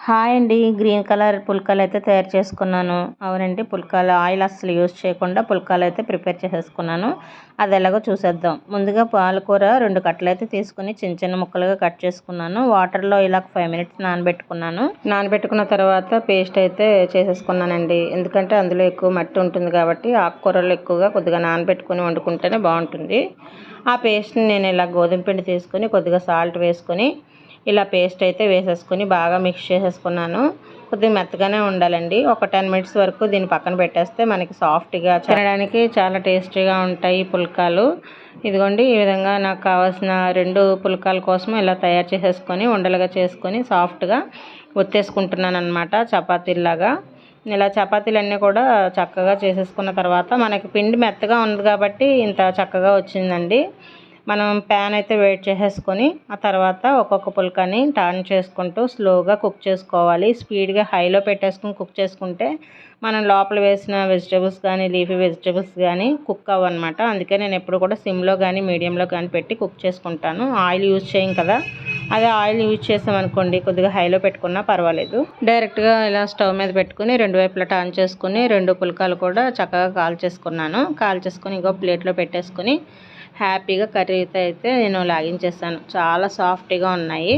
Hi అండి. Green colour పుల్కాలు అయితే తయారు చేసుకున్నాను. అవునండి, పుల్కాలు ఆయిల్ అస్సలు యూజ్ చేయకుండా పుల్కాలు అయితే ప్రిపేర్ చేసేసుకున్నాను. అది ఎలాగో చూసేద్దాం. ముందుగా పాలకూర 2 కట్టలు అయితే తీసుకుని చిన్న చిన్న ముక్కలుగా కట్ చేసుకున్నాను. వాటర్లో ఇలా 5 మినిట్స్ నానబెట్టుకున్నాను. నానబెట్టుకున్న తర్వాత పేస్ట్ అయితే చేసేసుకున్నానండి. ఎందుకంటే అందులో ఎక్కువ మట్టి ఉంటుంది కాబట్టి ఆకుకూరలు ఎక్కువగా కొద్దిగా నానబెట్టుకుని వండుకుంటేనే బాగుంటుంది. ఆ పేస్ట్ని నేను ఇలా గోధుమ పిండి తీసుకొని కొద్దిగా సాల్ట్ వేసుకొని ఇలా పేస్ట్ అయితే వేసేసుకొని బాగా మిక్స్ చేసేసుకున్నాను. కొద్దిగా మెత్తగానే ఉండాలండి. ఒక 10 మినిట్స్ వరకు దీన్ని పక్కన పెట్టేస్తే మనకి సాఫ్ట్గా తినడానికి చాలా టేస్టీగా ఉంటాయి పుల్కాలు. ఇదిగోండి, ఈ విధంగా నాకు కావాల్సిన 2 పుల్కాల కోసం ఇలా తయారు చేసేసుకొని ఉండలుగా చేసుకొని సాఫ్ట్గా ఒత్తేసుకుంటున్నాను అనమాట, చపాతీలాగా. ఇలా చపాతీలన్నీ కూడా చక్కగా చేసేసుకున్న తర్వాత మనకి పిండి మెత్తగా ఉంది కాబట్టి ఇంత చక్కగా వచ్చిందండి. మనం ప్యాన్ అయితే వేడి చేసేసుకొని ఆ తర్వాత ఒక్కొక్క పుల్కాని టర్న్ చేసుకుంటూ స్లోగా కుక్ చేసుకోవాలి. స్పీడ్గా హైలో పెట్టేసుకుని కుక్ చేసుకుంటే మనం లోపల వేసిన వెజిటేబుల్స్ కానీ లీఫీ వెజిటేబుల్స్ కానీ కుక్ అవ్వనమాట. అందుకే నేను ఎప్పుడు కూడా సిమ్లో కానీ మీడియంలో కానీ పెట్టి కుక్ చేసుకుంటాను. ఆయిల్ యూజ్ చేయం కదా, అదే ఆయిల్ యూజ్ చేసామనుకోండి కొద్దిగా హైలో పెట్టుకున్నా పర్వాలేదు. డైరెక్ట్గా ఇలా స్టవ్ మీద పెట్టుకుని 2 వైపులా టర్న్ చేసుకుని 2 పుల్కాలు కూడా చక్కగా కాల్చేసుకొని ఇంకో ప్లేట్లో పెట్టేసుకొని హ్యాపీగా కర్రీ అయితే నేను లాగించేసాను. చాలా సాఫ్ట్గా ఉన్నాయి.